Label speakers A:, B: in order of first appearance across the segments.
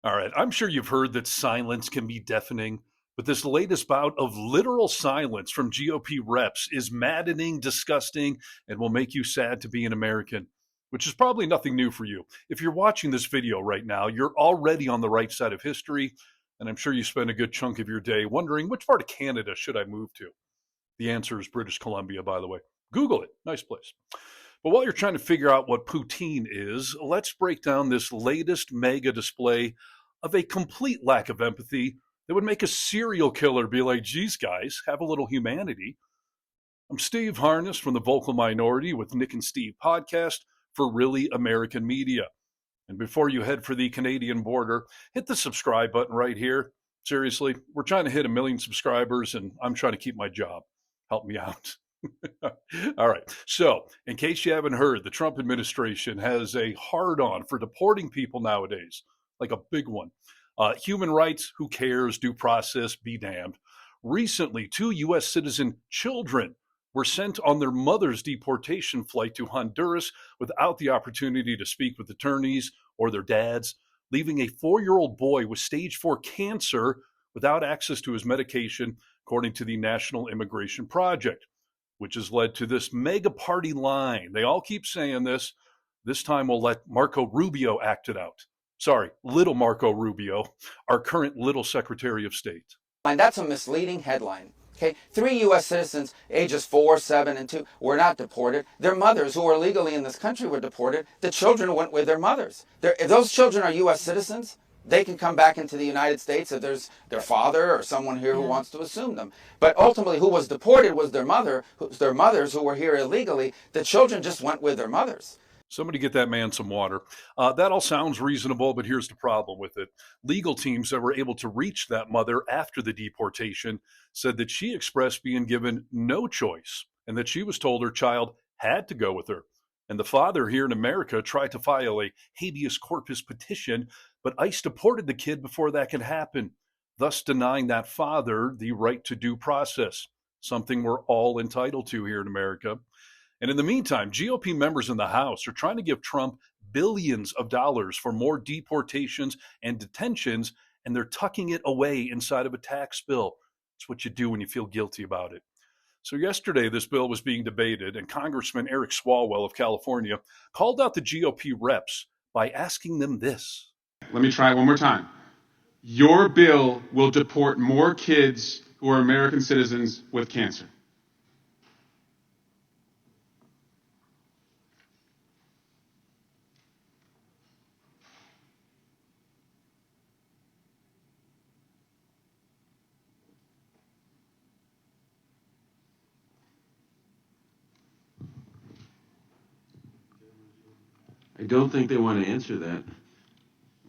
A: All right. I'm sure you've heard that silence can be deafening, but this latest bout of literal silence from GOP reps is maddening, disgusting, and will make you sad to be an American, which is probably nothing new for you. If you're watching this video right now, you're already on the right side of history, and I'm sure you spend a good chunk of your day wondering which part of Canada should I move to? The answer is British Columbia, by the way. Google it. Nice place. But while you're trying to figure out what poutine is, let's break down this latest mega display of a complete lack of empathy that would make a serial killer be like, geez, guys, have a little humanity. I'm Steve Harness from the Vocal Minority with Nick and Steve podcast for Really American Media. And before you head for the Canadian border, hit the subscribe button right here. Seriously, we're trying to hit 1 million subscribers, and I'm trying to keep my job. Help me out. All right. So, in case you haven't heard, the Trump administration has a hard-on for deporting people nowadays, like a big one. Human rights, who cares? Due process, be damned. Recently, 2 U.S. citizen children were sent on their mother's deportation flight to Honduras without the opportunity to speak with attorneys or their dads, leaving a 4-year-old boy with stage 4 cancer without access to his medication, according to the National Immigration Project, which has led to this mega party line. They all keep saying this. This time we'll let Marco Rubio act it out. Sorry, little Marco Rubio, our current little Secretary of State.
B: That's a misleading headline. Okay, 3 U.S. citizens, ages 4, 7, and 2, were not deported. Their mothers, who were legally in this country, were deported. The children went with their mothers. If those children are U.S. citizens, they can come back into the United States if there's their father or someone here who wants to assume them. But ultimately, who was deported was their mothers who were here illegally. The children just went with their mothers.
A: Somebody get that man some water. That all sounds reasonable, but here's the problem with it. Legal teams that were able to reach that mother after the deportation said that she expressed being given no choice and that she was told her child had to go with her. And the father here in America tried to file a habeas corpus petition, but ICE deported the kid before that could happen, thus denying that father the right to due process, something we're all entitled to here in America. And in the meantime, GOP members in the House are trying to give Trump billions of dollars for more deportations and detentions, and they're tucking it away inside of a tax bill. It's what you do when you feel guilty about it. So yesterday, this bill was being debated, and Congressman Eric Swalwell of California called out the GOP reps by asking them this.
C: Let me try it one more time. Your bill will deport more kids who are American citizens with cancer.
D: I don't think they want to answer that.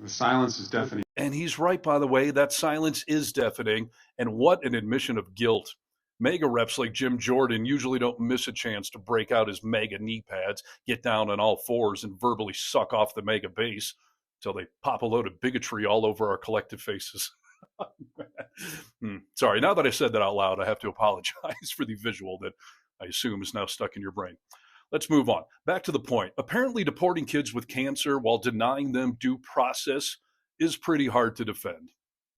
C: The silence is deafening.
A: And he's right, by the way. That silence is deafening. And what an admission of guilt. Mega reps like Jim Jordan usually don't miss a chance to break out his mega knee pads, get down on all fours, and verbally suck off the mega base until they pop a load of bigotry all over our collective faces. Sorry, now that I said that out loud, I have to apologize for the visual that I assume is now stuck in your brain. Let's move on. Back to the point. Apparently, deporting kids with cancer while denying them due process is pretty hard to defend,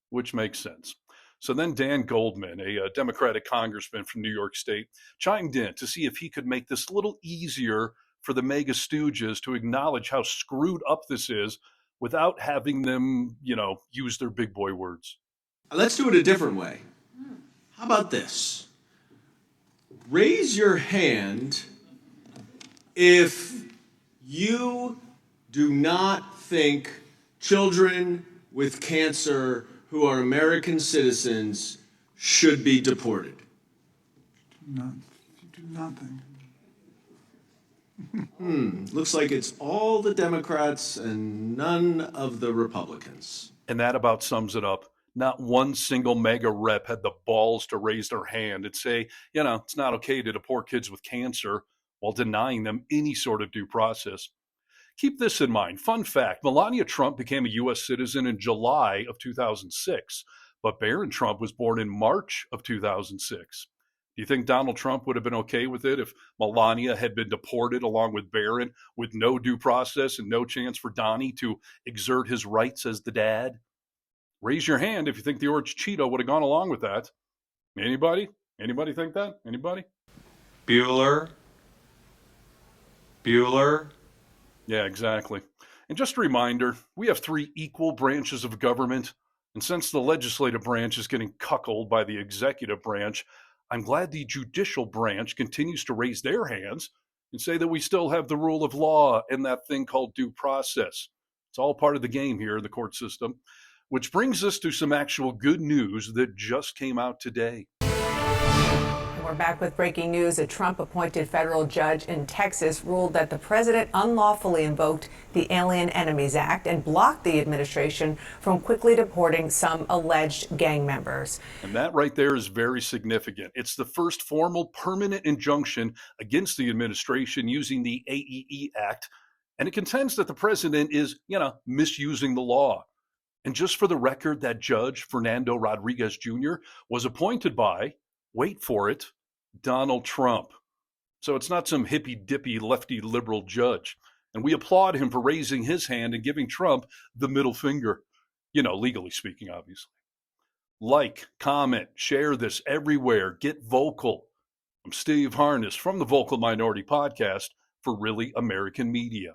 A: which makes sense. So then Dan Goldman, a Democratic congressman from New York State, chimed in to see if he could make this a little easier for the mega stooges to acknowledge how screwed up this is without having them, use their big boy words.
D: Let's do it a different way. How about this? Raise your hand if you do not think children with cancer who are American citizens should be deported.
E: You do nothing.
D: Looks like it's all the Democrats and none of the Republicans.
A: And that about sums it up. Not one single mega rep had the balls to raise their hand and say, it's not okay to deport kids with cancer while denying them any sort of due process. Keep this in mind. Fun fact, Melania Trump became a U.S. citizen in July of 2006, but Barron Trump was born in March of 2006. Do you think Donald Trump would have been okay with it if Melania had been deported along with Barron with no due process and no chance for Donnie to exert his rights as the dad? Raise your hand if you think the orange Cheeto would have gone along with that. Anybody? Anybody think that? Anybody?
C: Bueller.
A: Yeah, exactly. And just a reminder, we have 3 equal branches of government. And since the legislative branch is getting cuckolded by the executive branch, I'm glad the judicial branch continues to raise their hands and say that we still have the rule of law and that thing called due process. It's all part of the game here in the court system, which brings us to some actual good news that just came out today.
F: We're back with breaking news. A Trump-appointed federal judge in Texas ruled that the president unlawfully invoked the Alien Enemies Act and blocked the administration from quickly deporting some alleged gang members.
A: And that right there is very significant. It's the first formal permanent injunction against the administration using the AEE Act, and it contends that the president is, misusing the law. And just for the record, that judge, Fernando Rodriguez Jr., was appointed by, wait for it, Donald Trump. So it's not some hippy-dippy lefty liberal judge. And we applaud him for raising his hand and giving Trump the middle finger. Legally speaking, obviously. Like, comment, share this everywhere. Get vocal. I'm Steve Harness from the Vocal Minority Podcast for Really American Media.